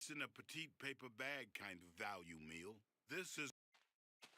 in a petite paper bag kind of value meal. This is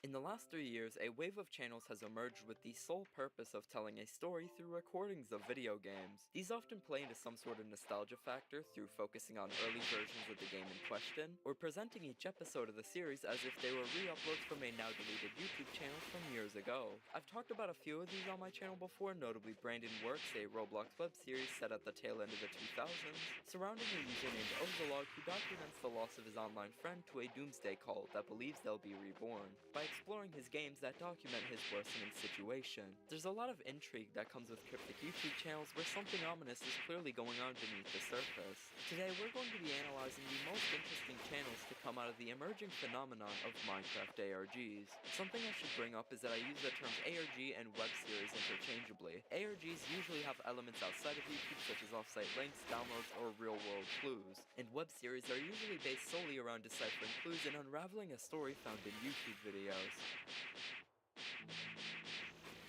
In the last 3 years, a wave of channels has emerged with the sole purpose of telling a story through recordings of video games. These often play into some sort of nostalgia factor through focusing on early versions of the game in question, or presenting each episode of the series as if they were re-uploads from a now deleted YouTube channel from years ago. I've talked about a few of these on my channel before, notably Brandon Works, a Roblox web series set at the tail end of the 2000s, surrounding a user named Ozolog who documents the loss of his online friend to a doomsday cult that believes they'll be reborn, by exploring his games that document his worsening situation. There's a lot of intrigue that comes with cryptic YouTube channels where something ominous is clearly going on beneath the surface. Today we're going to be analyzing the most interesting channels to come out of the emerging phenomenon of Minecraft ARGs. Something I should bring up is that I use the terms ARG and web series interchangeably. ARGs usually have elements outside of YouTube such as offsite links, downloads, or real-world clues, and web series are usually based solely around deciphering clues and unraveling a story found in YouTube videos.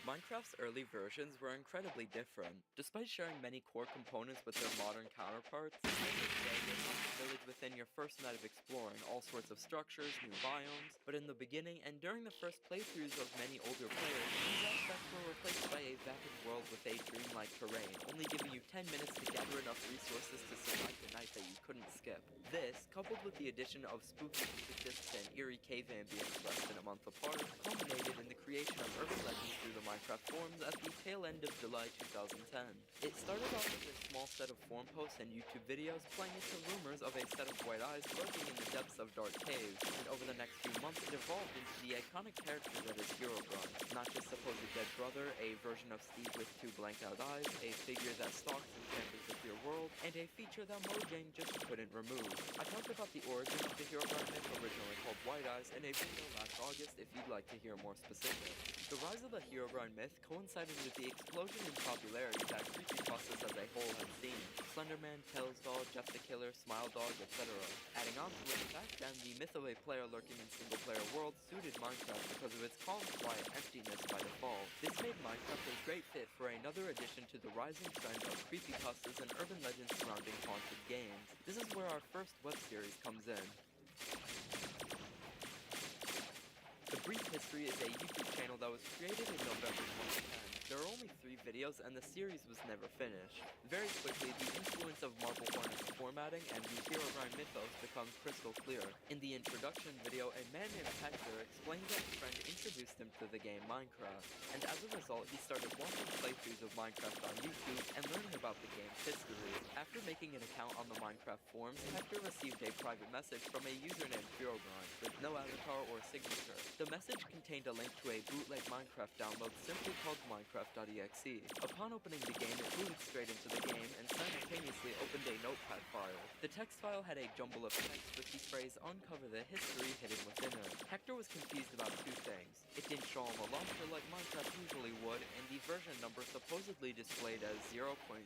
Minecraft's early versions were incredibly different. Despite sharing many core components with their modern counterparts, at the end of the day, you're not the village within your first night of exploring all sorts of structures, new biomes, but in the beginning and during the first playthroughs of many older players, these aspects were replaced by a vapid world with a dreamlike terrain, only giving you 10 minutes to gather enough resources to survive the night that you couldn't skip. This, coupled with the addition of spooky music discs and eerie cave ambience less than a month apart, culminated in the creation of urban legends through the Minecraft forums at the tail end of July 2010. It started off as a small set of forum posts and YouTube videos playing into rumors of a set of white eyes lurking in the depths of dark caves, and over the next few months it evolved into the iconic character that is Herobrine. Not just supposed dead brother, a version of Steve with two blanked out eyes, a figure that stalks and tampers with your world, and a feature that Mojang just couldn't remove. I talked about the origin of the Herobrine myth, originally called White Eyes, in a video last August if you'd like to hear more specifics. The rise of the Herobrine myth coincided with the explosion in popularity that creepypastas as a whole had seen. Slenderman, Tails Doll, Jeff the Killer, Smile Dog, etc. Adding on to it, back then the myth of a player lurking in single-player worlds suited Minecraft because of its calm, quiet emptiness by default. This made Minecraft a great fit for another addition to the rising trend of creepypastas and urban legends surrounding haunted games. This is where our first web series comes in. The Brief History is a YouTube channel that was created in November 2010. There are only 3 videos and the series was never finished. Very quickly, the influence of Marble Hornets formatting and the Herobrine mythos becomes crystal clear. In the introduction video, a man named Hector explained that his friend introduced him to the game Minecraft, and as a result, he started watching playthroughs of Minecraft on YouTube and learning about the game's history. After making an account on the Minecraft forums, Hector received a private message from a user named Herobrine, with no avatar or signature. The message contained a link to a bootleg Minecraft download simply called Minecraft.exe. Upon opening the game, it booted straight into the game and simultaneously opened a notepad file. The text file had a jumble of text with the phrase "uncover the history" hidden within it. Hector was confused about 2 things. It didn't show him a launcher like Minecraft usually would, and the version number supposedly displayed as 0.0.0_0.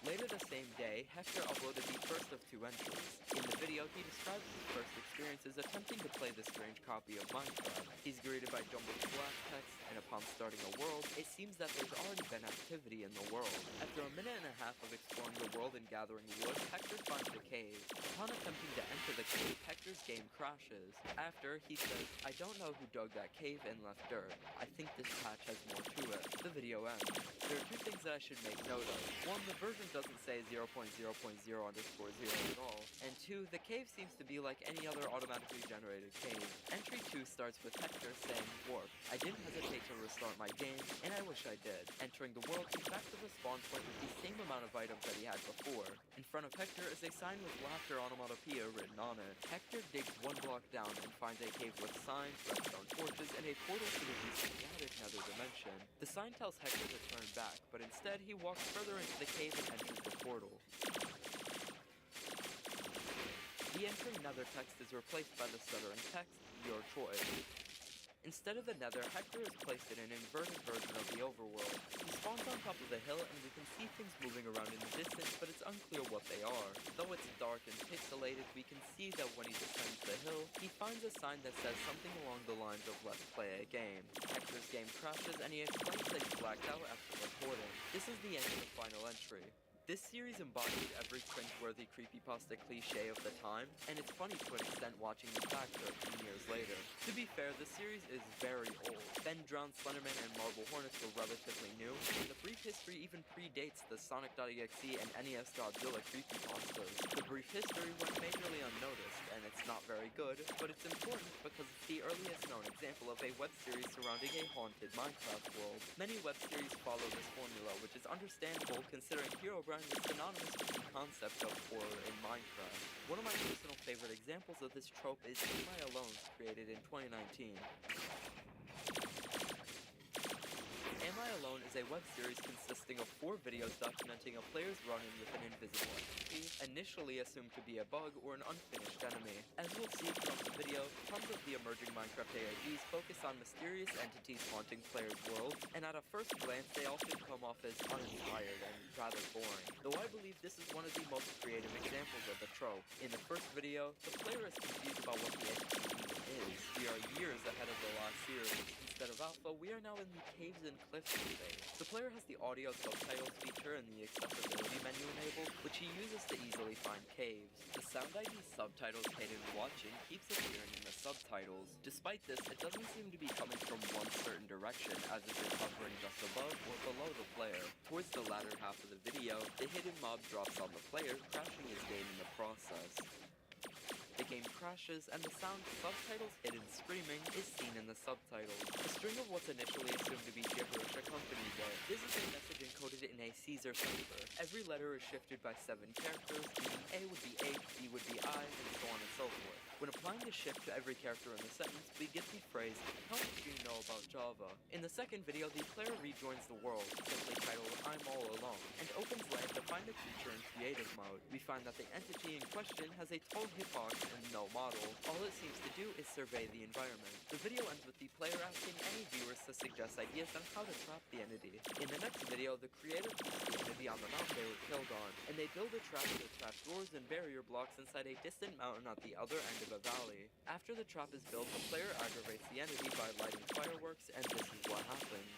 Later the same day, Hector uploaded the first of 2 entries. In the video, he describes his first experiences attempting to play the strange copy of Minecraft. He's greeted by jumbled splash text, and upon starting a world, it seems that there's already been activity in the world. After a minute and a half of exploring the world and gathering wood, Hector finds a cave. Upon attempting to enter the cave, Hector's game crashes. After, he says, "I don't know who dug that cave and left dirt. I think this patch has more to it." The video ends. There are 2 things that I should make note of. 1, the version doesn't say 0.0.0_0 at all. And 2, the cave seems to be like any other automatically generated cave. Entry 2 starts with Hector saying, "Warp. I didn't hesitate to restart my game, and I wish I did." Entering the world, he's back to the spawn point with the same amount of items that he had before. In front of Hector is a sign with laughter onomatopoeia written on it. Hector digs 1 block down and finds a cave with signs, redstone torches, and a portal to the recently added nether dimension. The sign tells Hector to turn back, but instead he walks further into the cave and enters the portal. The entering nether text is replaced by the stuttering text, "Your choice." Instead of the nether, Hector is placed in an inverted version of the overworld. He spawns on top of the hill and we can see things moving around in the distance, but it's unclear what they are. Though it's dark and pixelated, we can see that when he descends the hill, he finds a sign that says something along the lines of "Let's play a game." Hector's game crashes and he explains that he blacked out after recording. This is the end of the final entry. This series embodied every cringeworthy creepypasta cliche of the time, and it's funny to an extent watching it back 13 years later. To be fair, the series is very old. Ben Drowned Slenderman and Marble Hornets were relatively new, and the brief history even predates the Sonic.exe and NES Godzilla creepypastas. The brief history went majorly unnoticed, and it's not very good, but it's important because it's the earliest known example of a web series surrounding a haunted Minecraft world. Many web series follow this formula, which is understandable considering Herobrine is synonymous with the concept of horror in Minecraft. One of my personal favorite examples of this trope is Am I Alone, created in 2019. Am I Alone is a web series consisting of 4 videos documenting a player's run-in with an invisible entity, initially assumed to be a bug or an unfinished enemy. As we'll see throughout the video, tons of the emerging Minecraft AIGs focus on mysterious entities haunting players' worlds, and at a first glance they often come off as uninspired and rather boring. Though I believe this is one of the most creative examples of the trope. In the first video, the player is confused about what the entity even is. We are years ahead of the last series. Instead of Alpha, we are now in the Caves and Cliffs phase. The player has the audio subtitles feature and the accessibility menu enabled, which he uses to easily find caves. The Sound ID subtitles hidden watching keeps appearing in the subtitles. Despite this, it doesn't seem to be coming from one certain direction, as if it's hovering just above or below the player. Towards the latter half of the video, the hidden mob drops on the player, crashing his game in the process. The game crashes, and the sound subtitles hidden screaming is seen in the subtitles. A string of what's initially assumed to be gibberish accompanies it. This is a message encoded in a Caesar cipher. Every letter is shifted by 7 characters, meaning A would be H, B would be I, and so on and so forth. When applying the shift to every character in the sentence, we get the phrase, "How much do you know about Java?" In the second video, the player rejoins the world, simply titled I'm All Alone, and opens land to find the creature in creative mode. We find that the entity in question has a tall hitbox and no model. All it seems to do is survey the environment. The video ends with the player asking any viewers to suggest ideas on how to trap the entity. In the next video, the creator keeps the entity on the mountain they were killed on, and they build a trap with trap doors and barrier blocks inside a distant mountain at the other end of a valley. After the trap is built, the player aggravates the entity by lighting fireworks, and this is what happens.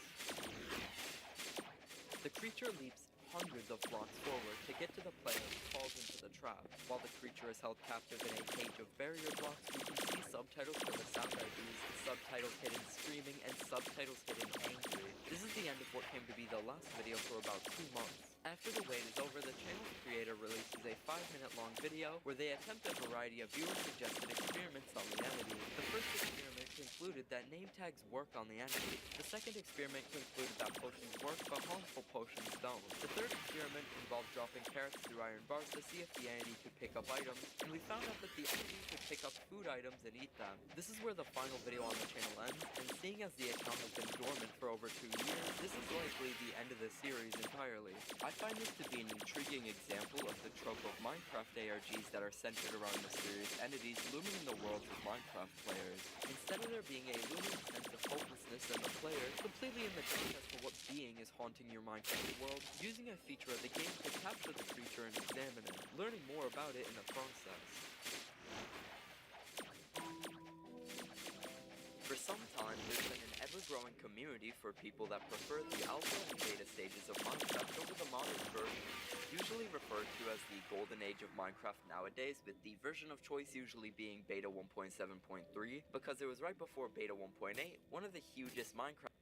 The creature leaps hundreds of blocks forward to get to the player who falls into the trap. While the creature is held captive in a cage of barrier blocks, we can see subtitles for the sound IDs, subtitles hidden screaming, and subtitles hidden angry. This is the end of what came to be the last video for about 2 months. After the wait is over, the channel's creator releases a 5-minute-long video where they attempt a variety of viewer-suggested experiments on the entity. The first experiment concluded that name tags work on the entity. The second experiment concluded that potions work, but harmful potions don't. The third experiment involved dropping carrots through iron bars to see if the entity could pick up items, and we found out that the entity could pick up food items and eat them. This is where the final video on the channel ends, and seeing as the account has been dormant for over 2 years, this is likely the end of the series entirely. I find this to be an intriguing example of the trope of Minecraft ARGs that are centered around mysterious entities looming in the worlds of Minecraft players. Instead of there being a looming sense of hopelessness in the player, completely in the dark as to what being is haunting your Minecraft world, using a feature of the game to capture the creature and examine it, learning more about it in the process. For some time, there's been an ever-growing community for people that prefer the alpha and beta stages of Minecraft over the modern version, usually referred to as the golden age of Minecraft nowadays, with the version of choice usually being beta 1.7.3, because it was right before beta 1.8, one of the hugest Minecraft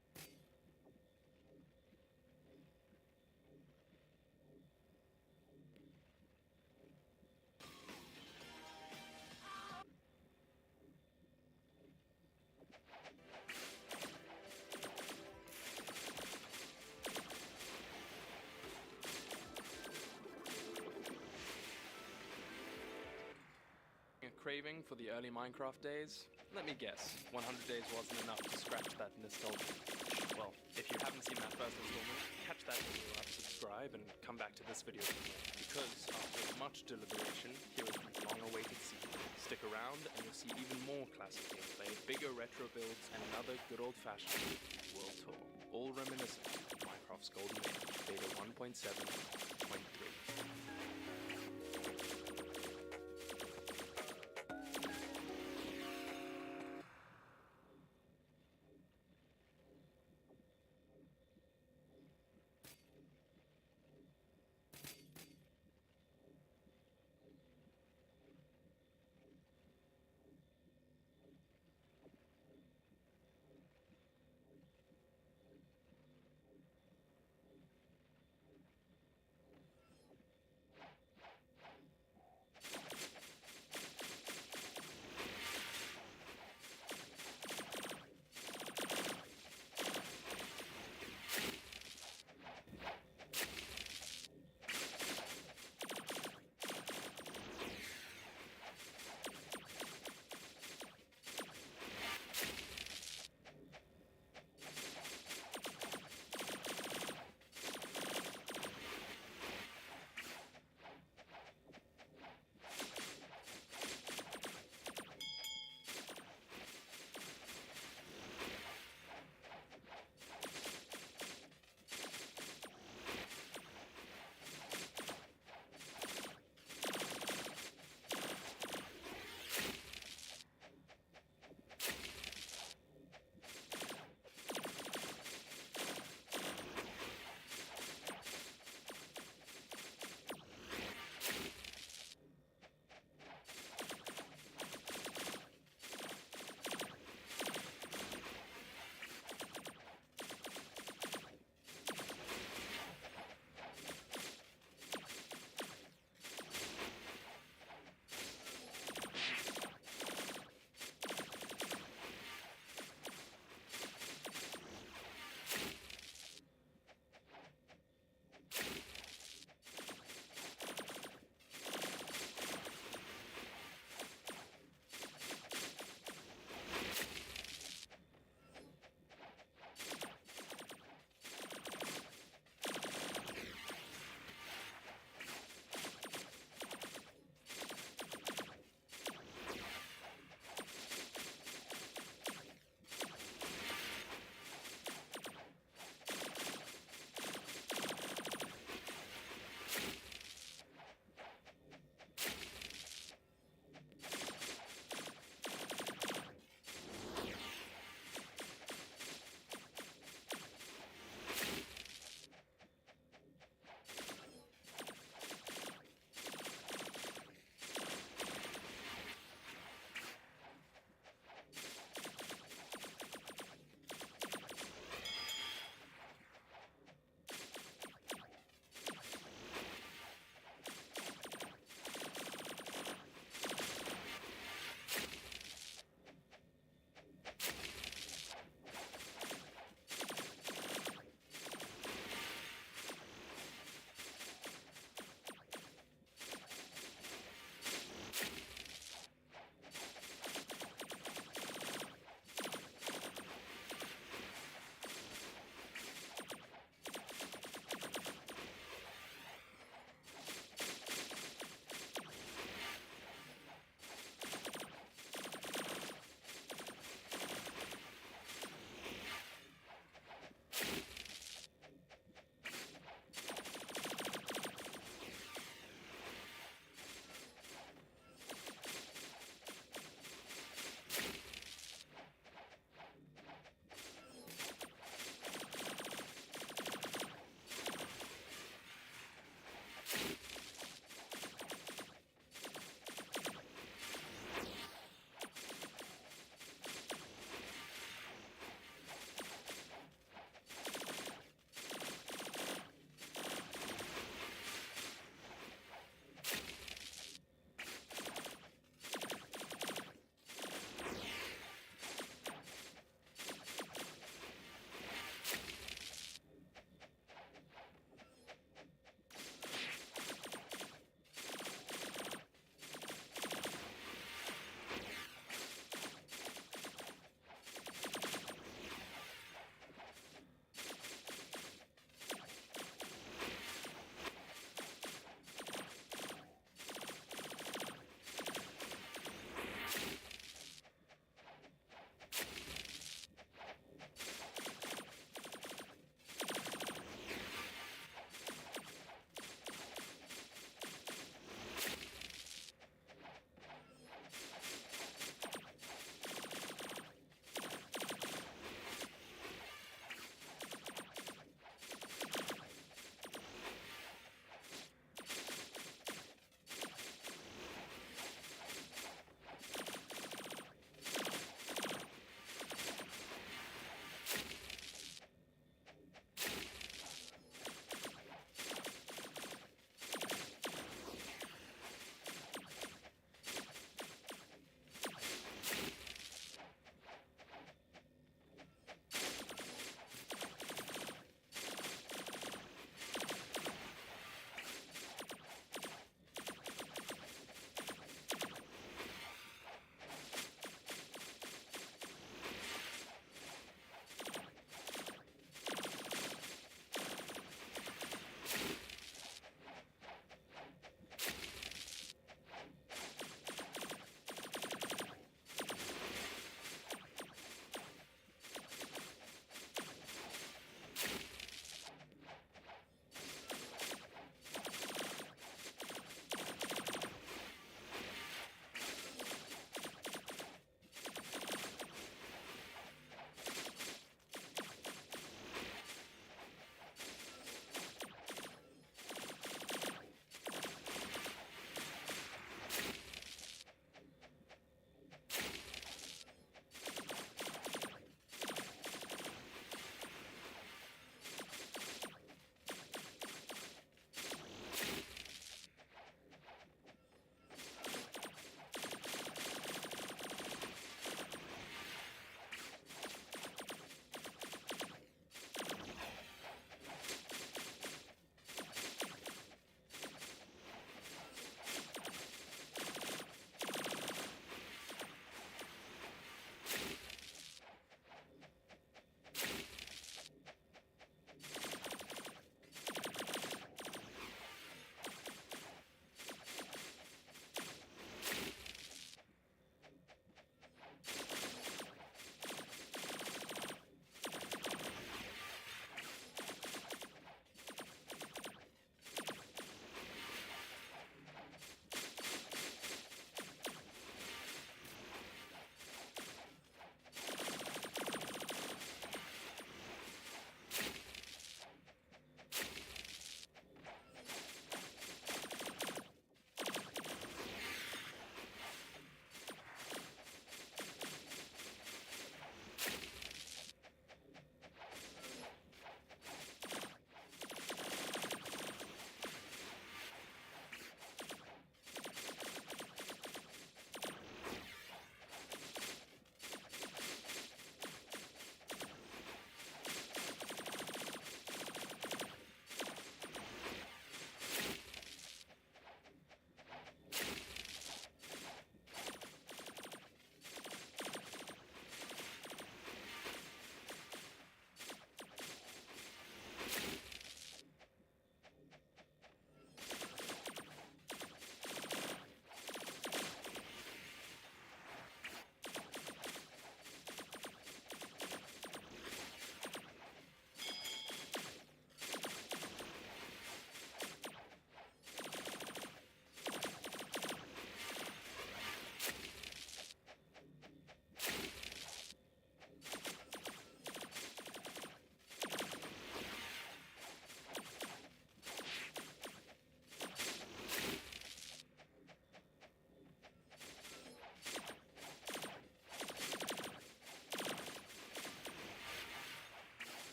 craving for the early Minecraft days? Let me guess, 100 days wasn't enough to scratch that nostalgia. Well, if you haven't seen that first installment, catch that video up, subscribe, and come back to this video for more. Because after much deliberation, here is the long-awaited sequel. Stick around and you'll see even more classic gameplay, bigger retro builds, and another good old-fashioned world tour. All reminiscent of Minecraft's golden age, beta 1.7.3.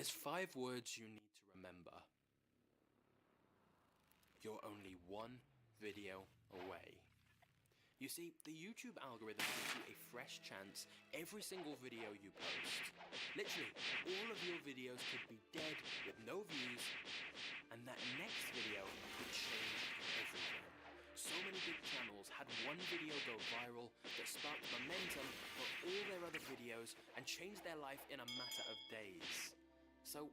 There's 5 words you need to remember. You're only one video away. You see, the YouTube algorithm gives you a fresh chance every single video you post. Literally, all of your videos could be dead with no views, and that next video could change everything. So many big channels had one video go viral that sparked momentum for all their other videos and changed their life in a matter of days. So,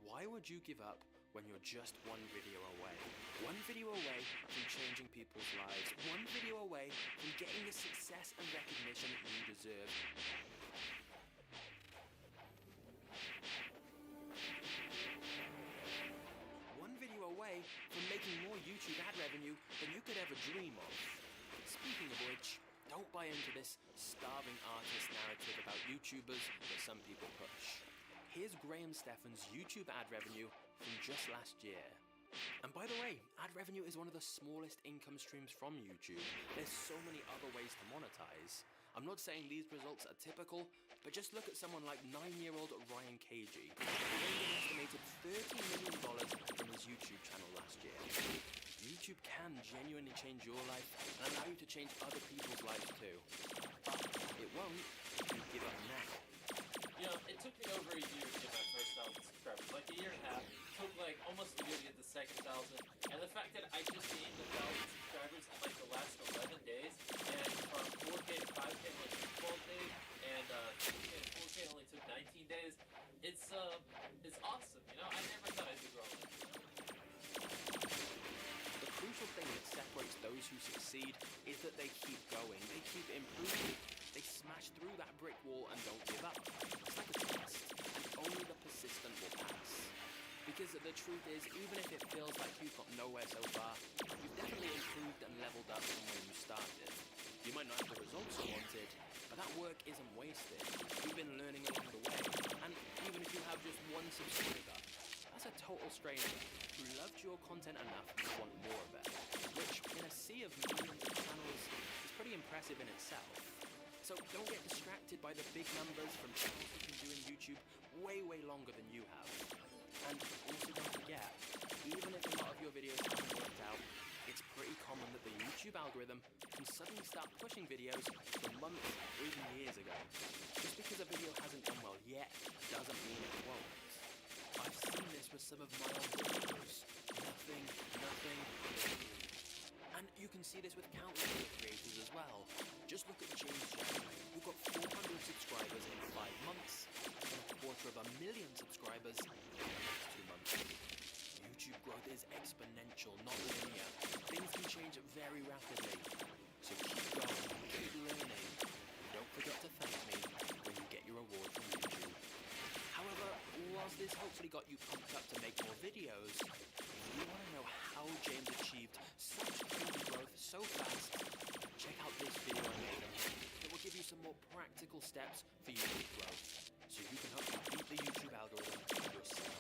why would you give up when you're just one video away? One video away from changing people's lives. One video away from getting the success and recognition you deserve. One video away from making more YouTube ad revenue than you could ever dream of. Speaking of which, don't buy into this starving artist narrative about YouTubers that some people push. Here's Graham Stephan's YouTube ad revenue from just last year. And by the way, ad revenue is one of the smallest income streams from YouTube. There's so many other ways to monetize. I'm not saying these results are typical, but just look at someone like 9-year-old Ryan Cagey, who made an estimated $30 million from his YouTube channel last year. YouTube can genuinely change your life and allow you to change other people's lives too. But it won't if you give up now. You know, it took me over a year to get my first 1,000 subscribers. Like a year and a half. It took like almost a year to get the second 1,000. And the fact that I just gained 1,000 subscribers in like the last 11 days, and from 4K to 5K in like 12 days, and 3K to 4K only took 19 days. It's awesome. You know, I never thought I'd be growing. The crucial thing that separates those who succeed is that they keep going. They keep improving. They smash through that brick wall and don't give up. It's like a test, and only the persistent will pass. Because the truth is, even if it feels like you've got nowhere so far, you've definitely improved and leveled up from when you started. You might not have the results you wanted, but that work isn't wasted. You've been learning along the way, and even if you have just one subscriber, that's a total stranger who loved your content enough to want more of it, which in a sea of millions of channels is pretty impressive in itself. So don't get distracted by the big numbers from channels who've been doing YouTube way longer than you have. And also don't forget, even if a lot of your videos haven't worked out, it's pretty common that the YouTube algorithm can suddenly start pushing videos from months or even years ago. Just because a video hasn't done well yet doesn't mean it won't. I've seen this with some of my own videos. Nothing. And you can see this with countless other creators as well. Just look at James J, who got 400 subscribers in 5 months, and 250,000 subscribers in the next 2 months. YouTube growth is exponential, not linear. Things can change very rapidly. So keep going, keep learning, and don't forget to thank me when you get your award from YouTube. However, whilst this hopefully got you pumped up to make more videos, if you want to know how James achieved such crazy growth so fast, check out this video I made on him. It will give you some more practical steps for YouTube growth, so you can hopefully beat the YouTube algorithm yourself.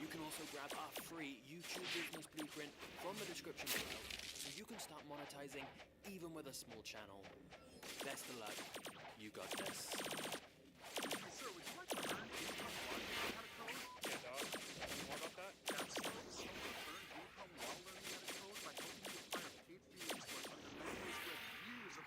You can also grab our free YouTube business blueprint from the description below, so you can start monetizing even with a small channel. Best of luck. You got this. Sir, would you like to earn income while learning how to code? Yeah, dog. More about that? That's so earn income while learning how to code by helping you acquire paid feeds for fundamentals with years of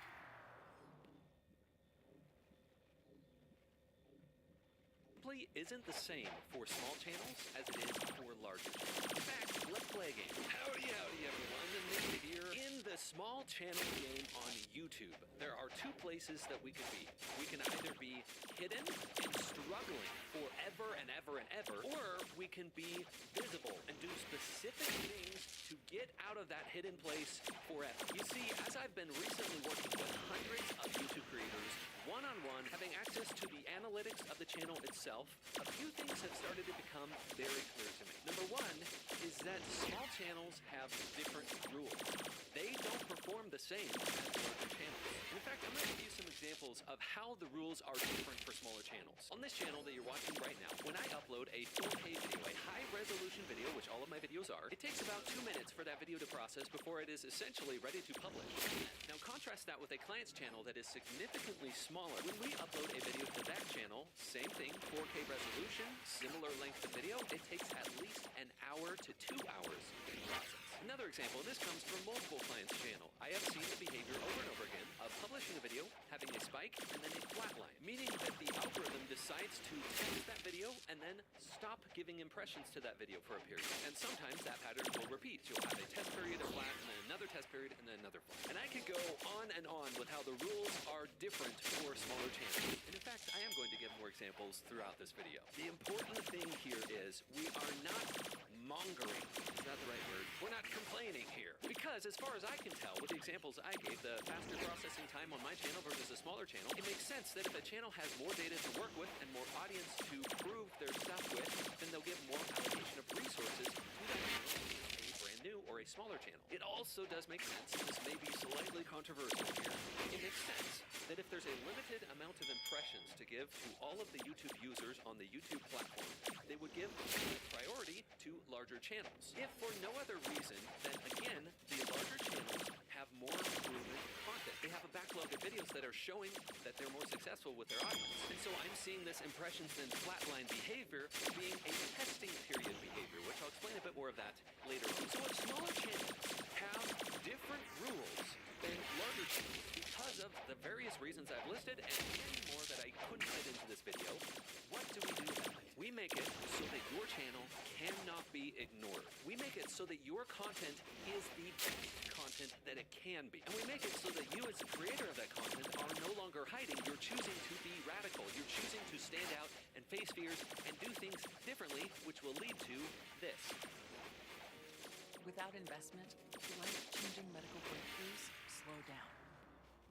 Play isn't the same for small channels as it is for larger channels. In fact, let's play a game. Howdy everyone, and Nick here in the small channel game on YouTube. There are 2 places that we could be. We can either be hidden and struggling forever and ever, or we can be visible and do specific things to get out of that hidden place forever. You see, as I've been recently working with hundreds of YouTube creators, one-on-one, having access to the analytics of the channel itself, a few things have started to become very clear to me. Number 1 is that small channels have different rules. They don't perform the the same as larger channels. In fact, I'm going to give you some examples of how the rules are different for smaller channels. On this channel that you're watching right now, when I upload a 4K video, a high-resolution video, which all of my videos are, it takes about 2 minutes for that video to process before it is essentially ready to publish. Now contrast that with a client's channel that is significantly smaller. When we upload a video to that channel, same thing, 4K resolution, similar length of video, it takes at least an hour to 2 hours to process. Another example, this comes from multiple clients' channel. I have seen the behavior over and over again of publishing a video, having a spike, and then a flat line, meaning that the algorithm decides to test that video and then stop giving impressions to that video for a period. And sometimes that pattern will repeat. You'll have a test period, a flat, and then another test period, and then another flat. And I could go on and on with how the rules are different for smaller channels. And in fact, I am going to give more examples throughout this video. The important thing here is we are not mongering. Is that the right word? We're not complaining here. Because as far as I can tell, with the examples I gave, the faster processing time on my channel versus a smaller channel, it makes sense that if a channel has more data to work with and more audience to prove their stuff with, then they'll give more allocation of resources to that channel, a brand new or a smaller channel. It also does make sense, and this may be slightly controversial here, it makes sense that if there's a limited amount of impressions to give to all of the YouTube users on the YouTube platform, they would give priority to larger channels. If for no other reason, then again, the larger channels have more proven content. They have a backlog of videos that are showing that they're more successful with their audience. And so I'm seeing this impressions and flatline behavior being a testing period behavior, which I'll explain a bit more of that later on. So if smaller channels have different rules than larger channels because of the various reasons I've listed and many more that I couldn't fit into this video, what do we do about it? We make it so that your channel cannot be ignored. We make it so that your content is the best content that it can be. And we make it so that you as the creator of that content are no longer hiding. You're choosing to be radical. You're choosing to stand out and face fears and do things differently, which will lead to this. Without investment, life-changing medical breakthroughs slow down.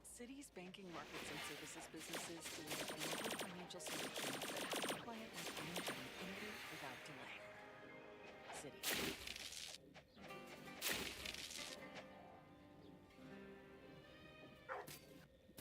Cities, banking, markets, and services businesses deliver local financial solutions that help a client like you innovate without delay. Citi.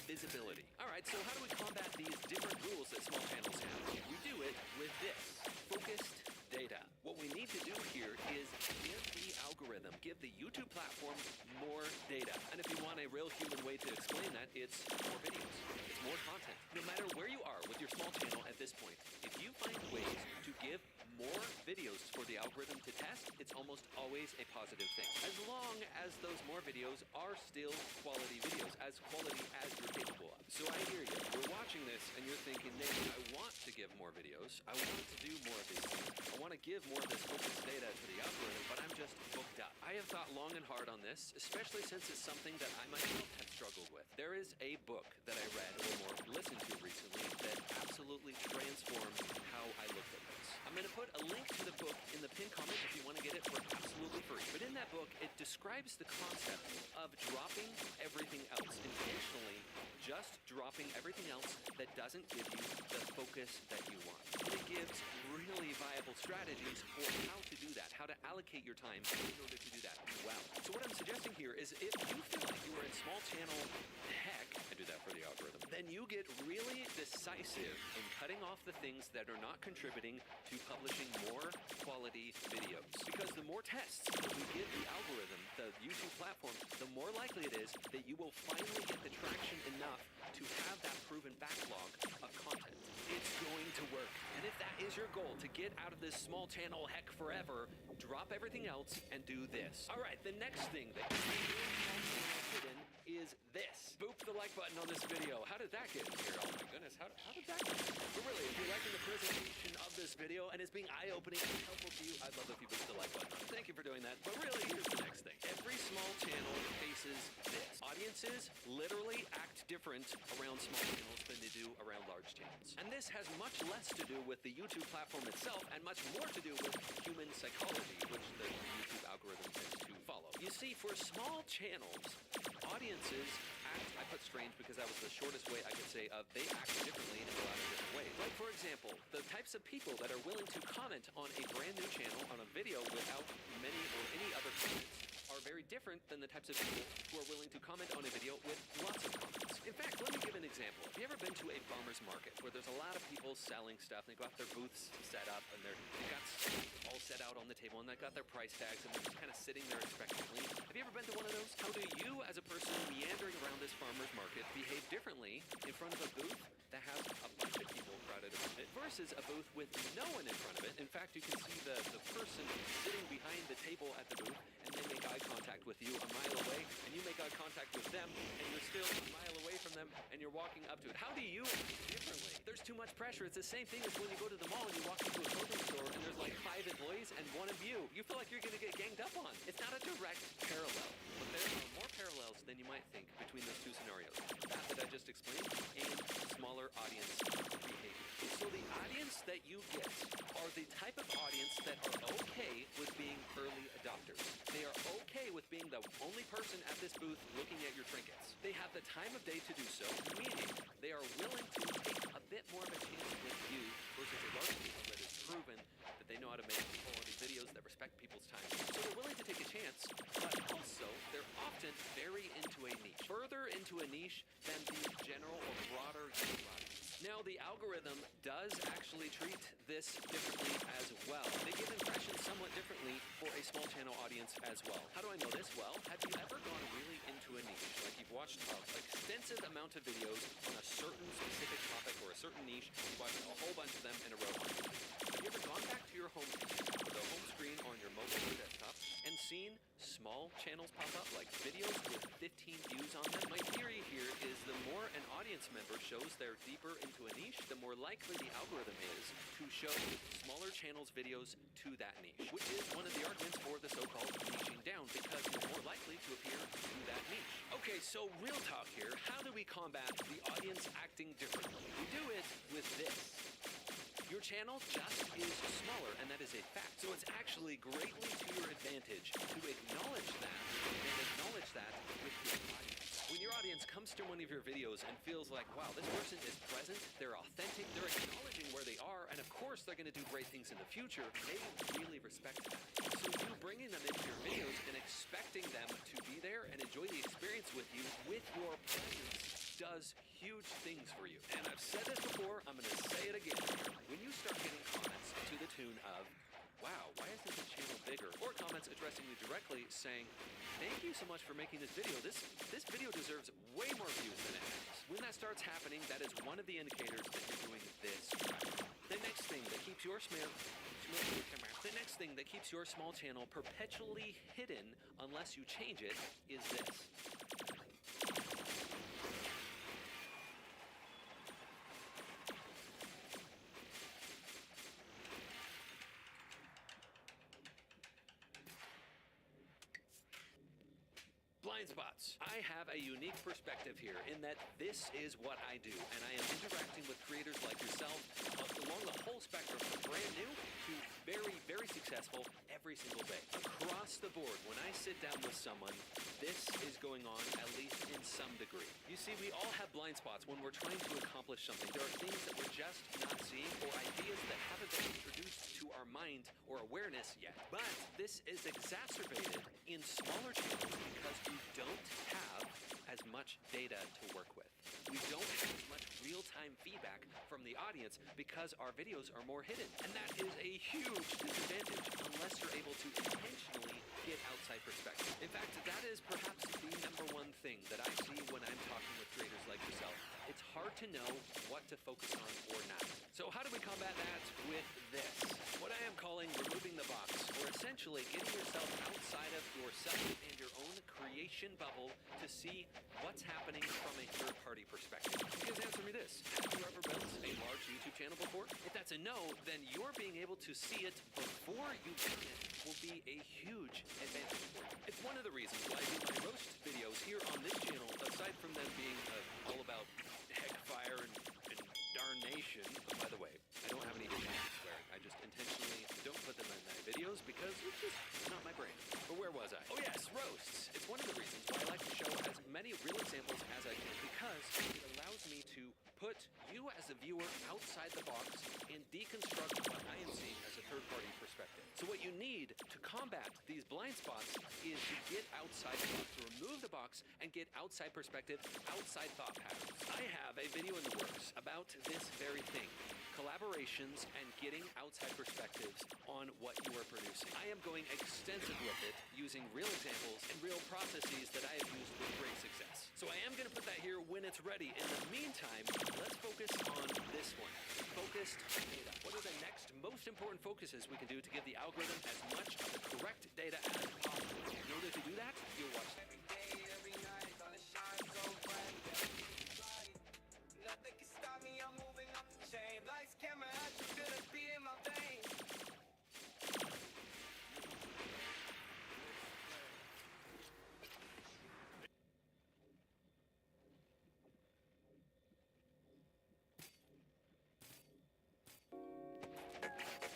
Visibility. All right, so how do we combat these different rules that small channels have? We do it with this, focused data. What we need to do here is give the algorithm, give the YouTube platform more data. And if you want a real human way to explain that, it's more videos, it's more content. No matter where you are with your small channel at this point, if you find ways to give more videos for the algorithm to test, it's almost always a positive thing. As long as those more videos are still quality videos, as quality as you're capable of. So I hear you. You're watching this and you're thinking, Nate, I want to give more videos. I want to do more of these things. I want to give more of this focused data to the algorithm, but I'm just booked up. I have thought long and hard on this, especially since it's something that I myself have struggled with. There is a book that I read or more listened to recently that absolutely transformed how I looked at this. I'm going to put a link to the book in the pinned comment if you want to get it for absolutely free. But in that book, it describes the concept of dropping everything else intentionally, just dropping everything else that doesn't give you the focus that you want. And it gives really viable strategies for how to do that, how to allocate your time in order to do that well. So what I'm suggesting here is if you feel like you are in small channel heck, I do that for the algorithm, then you get really decisive in cutting off the things that are not contributing to publishing more quality videos. Because the more tests that we give the algorithm, the YouTube platform, the more likely it is that you will finally get the traction enough to have that proven backlog of content. It's going to work. And if that is your goal, to get out of this small channel heck forever, drop everything else and do this. All right, the next thing that hidden is this. Boop the like button on this video. How did that get in here? Oh my goodness, how did that get in here? But really, if you're liking the presentation of this video and it's being eye-opening and helpful to you, I'd love if you boop the like button on it. Thank you for doing that. But really, here's the next thing. Every small channel faces this. Audiences literally act different around small channels than they do around large channels. And this has much less to do with the YouTube platform itself and much more to do with human psychology, which the YouTube algorithm tends to follow. You see, for small channels, audiences act, I put strange because that was the shortest way I could say of they act differently in a lot of different ways. Like, for example, the types of people that are willing to comment on a brand new channel on a video without many or any other comments are are very different than the types of people who are willing to comment on a video with lots of comments. In fact, let me give an example. Have you ever been to a farmer's market where there's a lot of people selling stuff, and they've got their booths set up, and they've got stuff all set out on the table, and they've got their price tags, and they're just kind of sitting there expectantly? Have you ever been to one of those? How do you, as a person meandering around this farmer's market, behave differently in front of a booth that has a bunch of people crowded around it versus a booth with no one in front of it? In fact, you can see the person sitting behind the table at the booth, and they make eye contact with you a mile away, and you make eye contact with them, and you're still a mile away from them, and you're walking up to it. How do you act differently? There's too much pressure. It's the same thing as when you go to the mall and you walk into a clothing store and there's like 5 employees and 1 of you. You feel like you're going to get ganged up on. It's not a direct parallel, but there are more parallels than you might think between those two scenarios. That I just explained, and smaller audience behavior. So the audience that you get are the type of audience that are okay with being early adopters. They are okay with being the only person at this booth looking at your trinkets. They have the time of day to do so, meaning they are willing to take a bit more of a chance with you versus a large people that is proven that they know how to make quality videos that respect people's time. So they're willing to take a chance, but also they're often very into a niche. Further into a niche than the general or broader YouTube audience. Now, the algorithm does actually treat this differently as well. They give impressions somewhat differently for a small channel audience as well. How do I know this? Well, have you ever gone really into a niche? Like you've watched an extensive amount of videos on a certain specific topic or a certain niche, you've watched a whole bunch of them in a row on YouTube. Have you ever gone back to your home screen on your mobile or desktop and seen small channels pop up, like videos with 15 views on them? My theory here is the more an audience member shows they're deeper into a niche, the more likely the algorithm is to show smaller channels videos to that niche, which is one of the arguments for the so-called niching down, because you're more likely to appear to that niche. Okay, so real talk here. How do we combat the audience acting differently? We do it with this. Your channel just is smaller, and that is a fact. So it's actually greatly to your advantage to acknowledge that, and acknowledge that with your audience. When your audience comes to one of your videos and feels like, wow, this person is present, they're authentic, they're acknowledging where they are, and of course they're going to do great things in the future, they really respect that. So you bringing them into your videos and expecting them to be there and enjoy the experience with you with your presence does huge things for you. And I've said this before, I'm going to say it again. When you start getting comments to the tune of, wow, why isn't this channel bigger? Or comments addressing you directly saying, thank you so much for making this video. This video deserves way more views than it has. When that starts happening, that is one of the indicators that you're doing this right. The next thing that keeps your small channel perpetually hidden unless you change it is this. Blind spots. I have a unique perspective here in that this is what I do, and I am interacting with creators like yourself along the whole spectrum, from brand new to very, very successful every single day. Across the board, when I sit down with someone, this is going on at least in some degree. You see, we all have blind spots when we're trying to accomplish something. There are things that we're just not seeing, or ideas that haven't been introduced to our mind or awareness yet. But this is exacerbated in smaller channels because we don't have as much data to work with. We don't have as much real-time feedback from the audience because our videos are more hidden. And that is a huge disadvantage unless you're able to intentionally get outside perspective. In fact, that is perhaps the number one thing that I see when I'm talking with creators like yourself. It's hard to know what to focus on or not. So how do we combat that? With this. What I am calling removing the box, or essentially getting yourself outside of yourself and your own creation bubble to see what's happening from a third-party perspective. Because answer me this, have you ever built a large YouTube channel before? If that's a no, then you're being able to see it before you build it will be a huge advantage for you. It's one of the reasons why I do my roast videos here on this channel, aside from them being all about heckfire and darnation. By the way, I don't have any issues with swearing. I just intentionally don't put them in my videos because it's just not my brain. But where was I? Oh yes, roasts. It's one of the reasons why I like to show as many real examples as I can, because it allows me to put you as a viewer outside the box and deconstruct what I am seeing as a third-party perspective. So what you need to combat these blind spots is to get outside the box, to remove the box and get outside perspective, outside thought patterns. I have a video in the works about this very thing. Collaborations and getting outside perspectives on what you are producing. I am going extensive with it, using real examples and real processes that I have used with great success. So I am going to put that here when it's ready. In the meantime, let's focus on this one. Focused data. What are the next most important focuses we can do to give the algorithm as much of the correct data as possible? In order to do that, you'll watch that.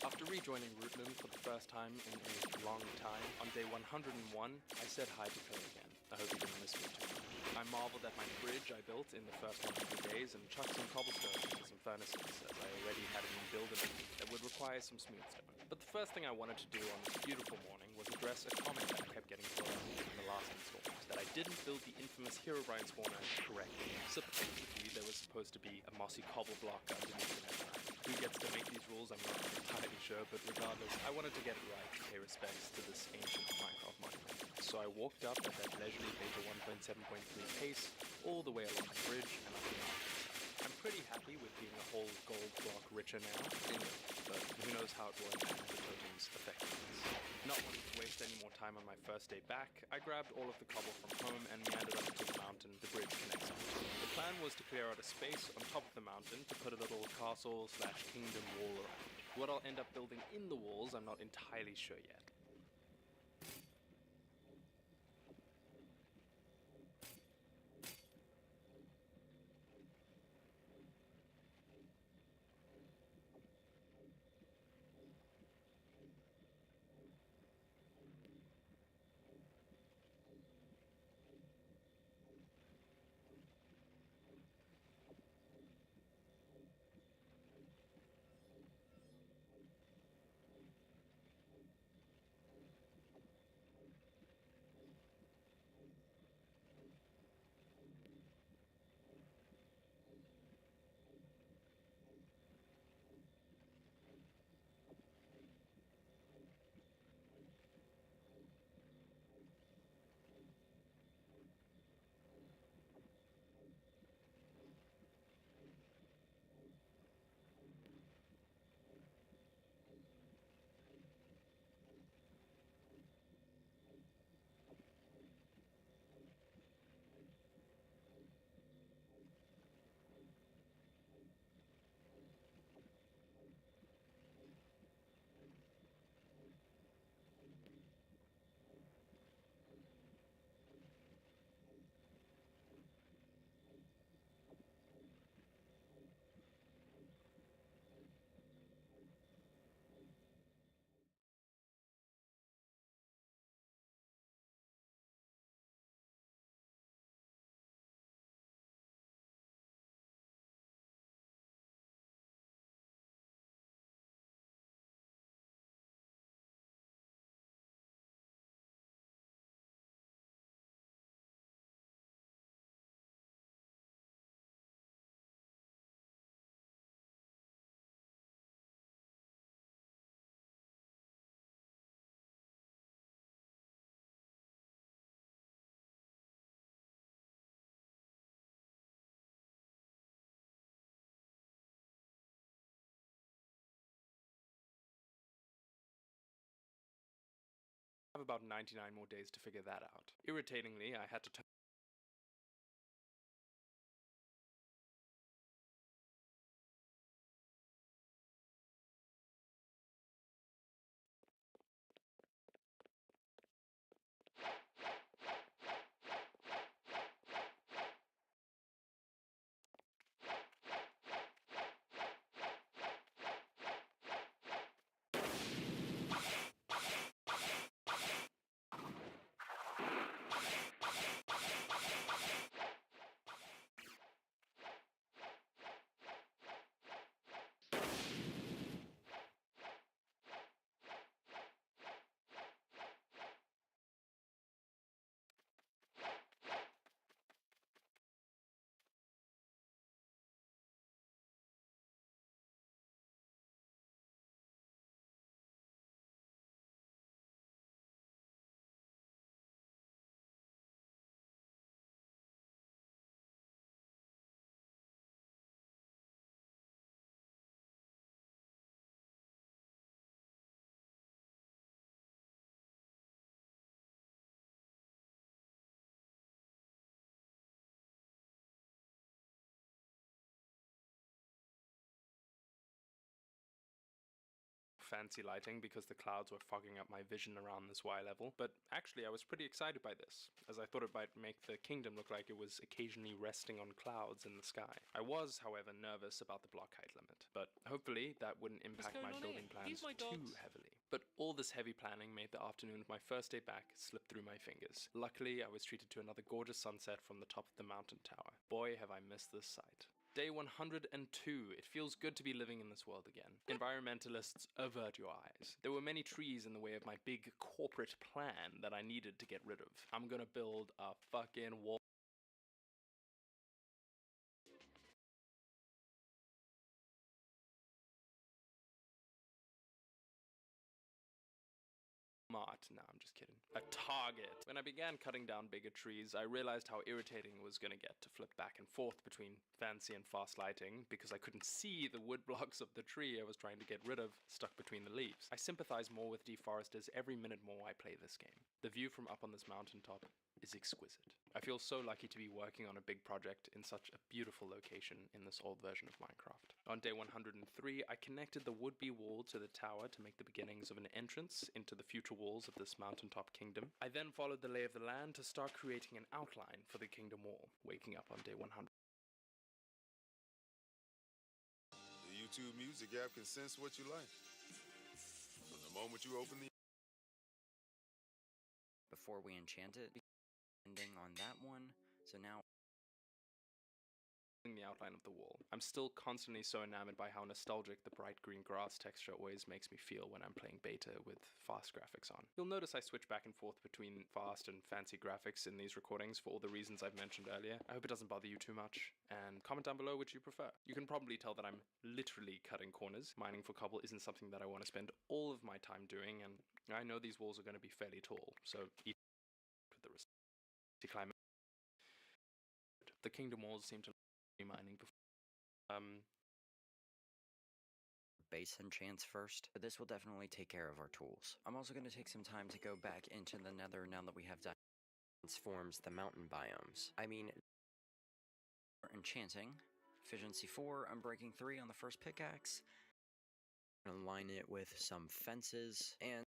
After rejoining Rootman for the first time in a long time, on day 101, I said hi to Code again. I hope he didn't miss me too much. I marveled at my bridge I built in the first 100 days and chucked some cobblestone into some furnaces, as I already had a new build in it that would require some smooth stone. But the first thing I wanted to do on this beautiful morning was address a comment that kept getting brought up in the last installment, that I didn't build the infamous Herobrine spawner correctly. Supposedly, there was supposed to be a mossy cobble block underneath the nether. Who gets to make these rules, I'm not entirely sure, but regardless, I wanted to get it right to pay respects to this ancient Minecraft monument. So I walked up at that leisurely beta 1.7.3 pace, all the way along the bridge and up the mountainside. I'm pretty happy with being a whole gold block richer now, anyway, but who knows how it will impact the totem's effectiveness. Not wanting to waste any more time on my first day back, I grabbed all of the cobble from home and meandered up to the mountain the bridge connects up to. The plan was to clear out a space on top of the mountain to put a little castle/kingdom wall around. What I'll end up building in the walls, I'm not entirely sure yet. I have about 99 more days to figure that out. Irritatingly, I had to turn fancy lighting because the clouds were fogging up my vision around this Y level, but actually I was pretty excited by this, as I thought it might make the kingdom look like it was occasionally resting on clouds in the sky. I was, however, nervous about the block height limit, but hopefully that wouldn't impact my building plans too heavily. But all this heavy planning made the afternoon of my first day back slip through my fingers. Luckily, I was treated to another gorgeous sunset from the top of the mountain tower. Boy, have I missed this sight. Day 102. It feels good to be living in this world again. Environmentalists, avert your eyes. There were many trees in the way of my big corporate plan that I needed to get rid of. I'm gonna build a fucking wall. No, I'm just kidding. A target. When I began cutting down bigger trees, I realized how irritating it was going to get to flip back and forth between fancy and fast lighting because I couldn't see the wood blocks of the tree I was trying to get rid of stuck between the leaves. I sympathize more with deforesters every minute more I play this game. The view from up on this mountaintop is exquisite. I feel so lucky to be working on a big project in such a beautiful location in this old version of Minecraft. On day 103, I connected the would-be wall to the tower to make the beginnings of an entrance into the future walls of this mountaintop kingdom. I then followed the lay of the land to start creating an outline for the kingdom wall, waking up on day 100. The YouTube Music app can sense what you like. From the moment you open the before we enchant it, ending on that one. So now the outline of the wall. I'm still constantly so enamored by how nostalgic the bright green grass texture always makes me feel when I'm playing beta with fast graphics on. You'll notice I switch back and forth between fast and fancy graphics in these recordings for all the reasons I've mentioned earlier. I hope it doesn't bother you too much, and comment down below which you prefer. You can probably tell that I'm literally cutting corners. Mining for cobble isn't something that I want to spend all of my time doing, and I know these walls are going to be fairly tall, so eat with the climate. The kingdom walls seem to be mining before. Base enchants first, but this will definitely take care of our tools. I'm also going to take some time to go back into the nether now that we have transforms the mountain biomes. I mean, enchanting, efficiency 4, unbreaking 3 on the first pickaxe. Align it with some fences, and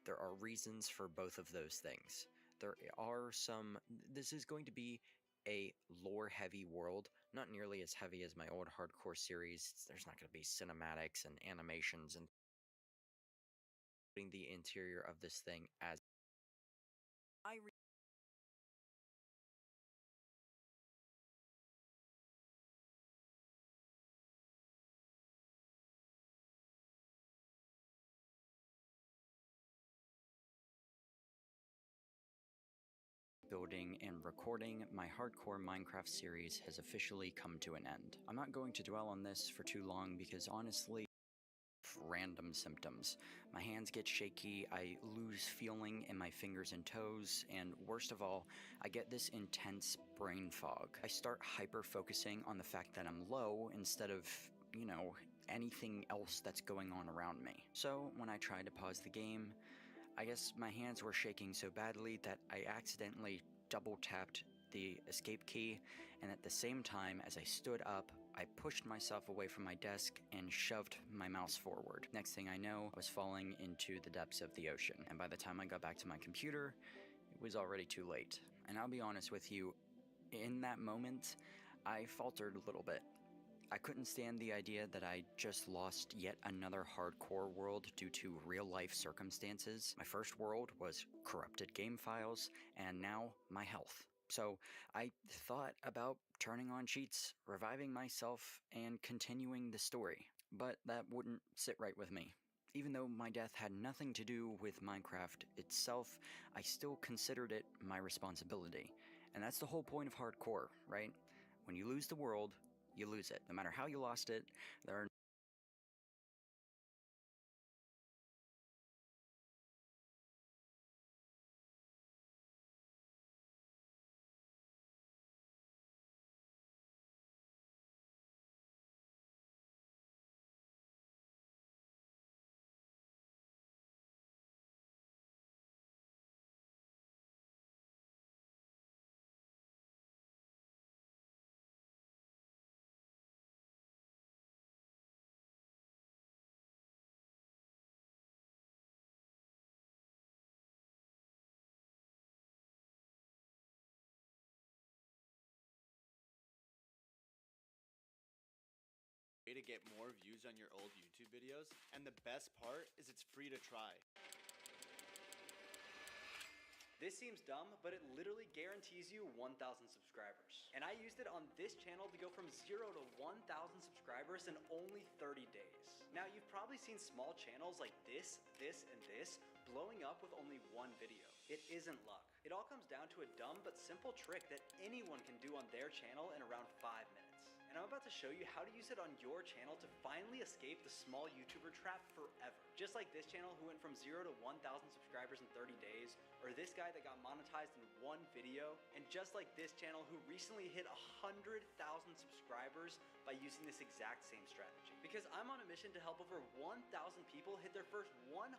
there are reasons for both of those things. There are some, this is going to be a lore-heavy world, not nearly as heavy as my old hardcore series. There's not going to be cinematics and animations and putting the interior of this thing as I building and recording my hardcore Minecraft series has officially come to an end. I'm not going to dwell on this for too long because honestly, random symptoms. My hands get shaky, I lose feeling in my fingers and toes, and worst of all, I get this intense brain fog. I start hyper-focusing on the fact that I'm low instead of, you know, anything else that's going on around me. So when I tried to pause the game, I guess my hands were shaking so badly that I accidentally double-tapped the escape key, and at the same time as I stood up, I pushed myself away from my desk and shoved my mouse forward. Next thing I know, I was falling into the depths of the ocean, and by the time I got back to my computer, it was already too late. And I'll be honest with you, in that moment, I faltered a little bit. I couldn't stand the idea that I just lost yet another hardcore world due to real-life circumstances. My first world was corrupted game files, and now my health. So I thought about turning on cheats, reviving myself, and continuing the story. But that wouldn't sit right with me. Even though my death had nothing to do with Minecraft itself, I still considered it my responsibility. And that's the whole point of hardcore, right? When you lose the world, you lose it. No matter how you lost it, there are way to get more views on your old YouTube videos, and the best part is it's free to try. This seems dumb, but it literally guarantees you 1,000 subscribers. And I used it on this channel to go from 0 to 1,000 subscribers in only 30 days. Now, you've probably seen small channels like this, and this blowing up with only one video. It isn't luck. It all comes down to a dumb but simple trick that anyone can do on their channel in around 5 minutes. And I'm about to show you how to use it on your channel to finally escape the small YouTuber trap forever. Just like this channel who went from 0 to 1,000 subscribers in 30 days, or this guy that got monetized in one video, and just like this channel who recently hit 100,000 subscribers by using this exact same strategy. Because I'm on a mission to help over 1,000 people hit their first 100,000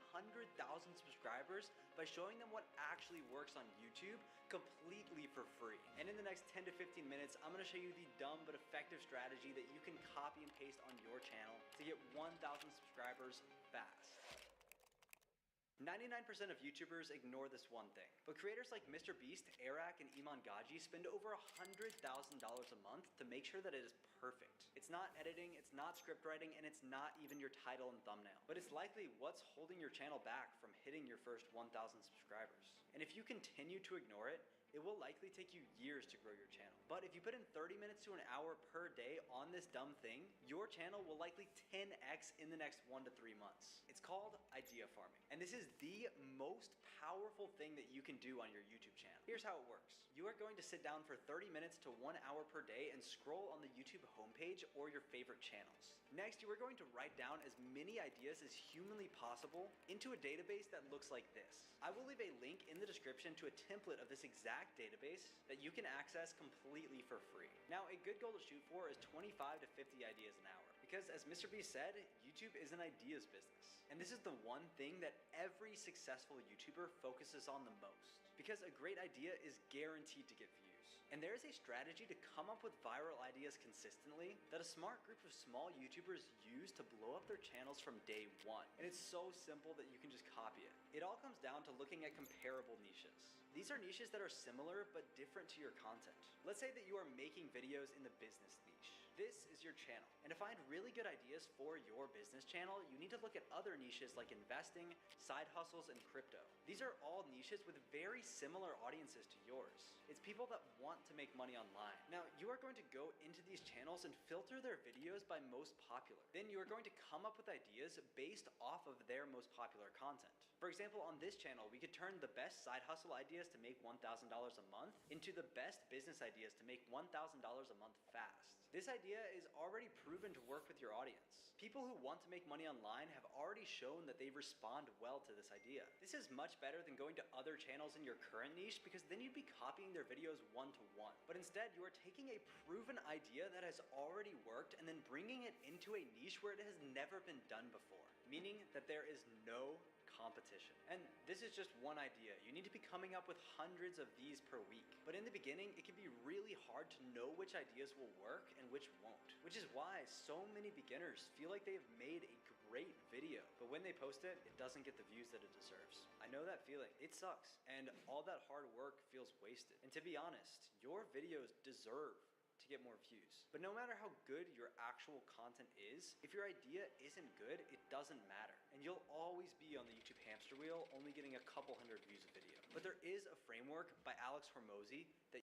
subscribers by showing them what actually works on YouTube completely for free. And in the next 10 to 15 minutes, I'm gonna show you the dumb but effective strategy that you can copy and paste on your channel to get 1,000 subscribers fast. 99% of YouTubers ignore this one thing, but creators like Mr. Beast, Eric, and Iman Gaji spend over $100,000 a month to make sure that it is perfect. It's not editing, it's not script writing, and it's not even your title and thumbnail. But it's likely what's holding your channel back from hitting your first 1,000 subscribers. And if you continue to ignore it, it will likely take you years to grow your channel. But if you put in 30 minutes to an hour per day on this dumb thing, your channel will likely 10x in the next 1 to 3 months. It's called idea farming. And this is the most powerful thing that you can do on your YouTube channel. Here's how it works. You are going to sit down for 30 minutes to 1 hour per day and scroll on the YouTube homepage or your favorite channels. Next, you are going to write down as many ideas as humanly possible into a database that looks like this. I will leave a link in the description to a template of this exact database that you can access completely for free. Now, a good goal to shoot for is 25 to 50 ideas an hour. Because as Mr. Beast said, YouTube is an ideas business. And this is the one thing that every successful YouTuber focuses on the most. Because a great idea is guaranteed to get views. And there is a strategy to come up with viral ideas consistently that a smart group of small YouTubers use to blow up their channels from day one. And it's so simple that you can just copy it. It all comes down to looking at comparable niches. These are niches that are similar but different to your content. Let's say that you are making videos in the business niche. This is your channel. And to find really good ideas for your business channel, you need to look at other niches like investing, side hustles, and crypto. These are all niches with very similar audiences to yours. It's people that want to make money online. Now, you are going to go into these channels and filter their videos by most popular. Then you are going to come up with ideas based off of their most popular content. For example, on this channel, we could turn the best side hustle ideas to make $1,000 a month into the best business ideas to make $1,000 a month fast. This idea is already proven to work with your audience. People who want to make money online have already shown that they respond well to this idea. This is much better than going to other channels in your current niche because then you'd be copying their videos one-to-one. But instead, you are taking a proven idea that has already worked and then bringing it into a niche where it has never been done before, meaning that there is no competition. And this is just one idea. You need to be coming up with hundreds of these per week. But in the beginning, it can be really hard to know which ideas will work and which won't. Which is why so many beginners feel like they have made a great video, but when they post it, it doesn't get the views that it deserves. I know that feeling. It sucks. And all that hard work feels wasted. And to be honest, your videos deserve to get more views. But no matter how good your actual content is, if your idea isn't good, it doesn't matter. And you'll always be on the YouTube hamster wheel, only getting a couple hundred views a video. But there is a framework by Alex Hormozy that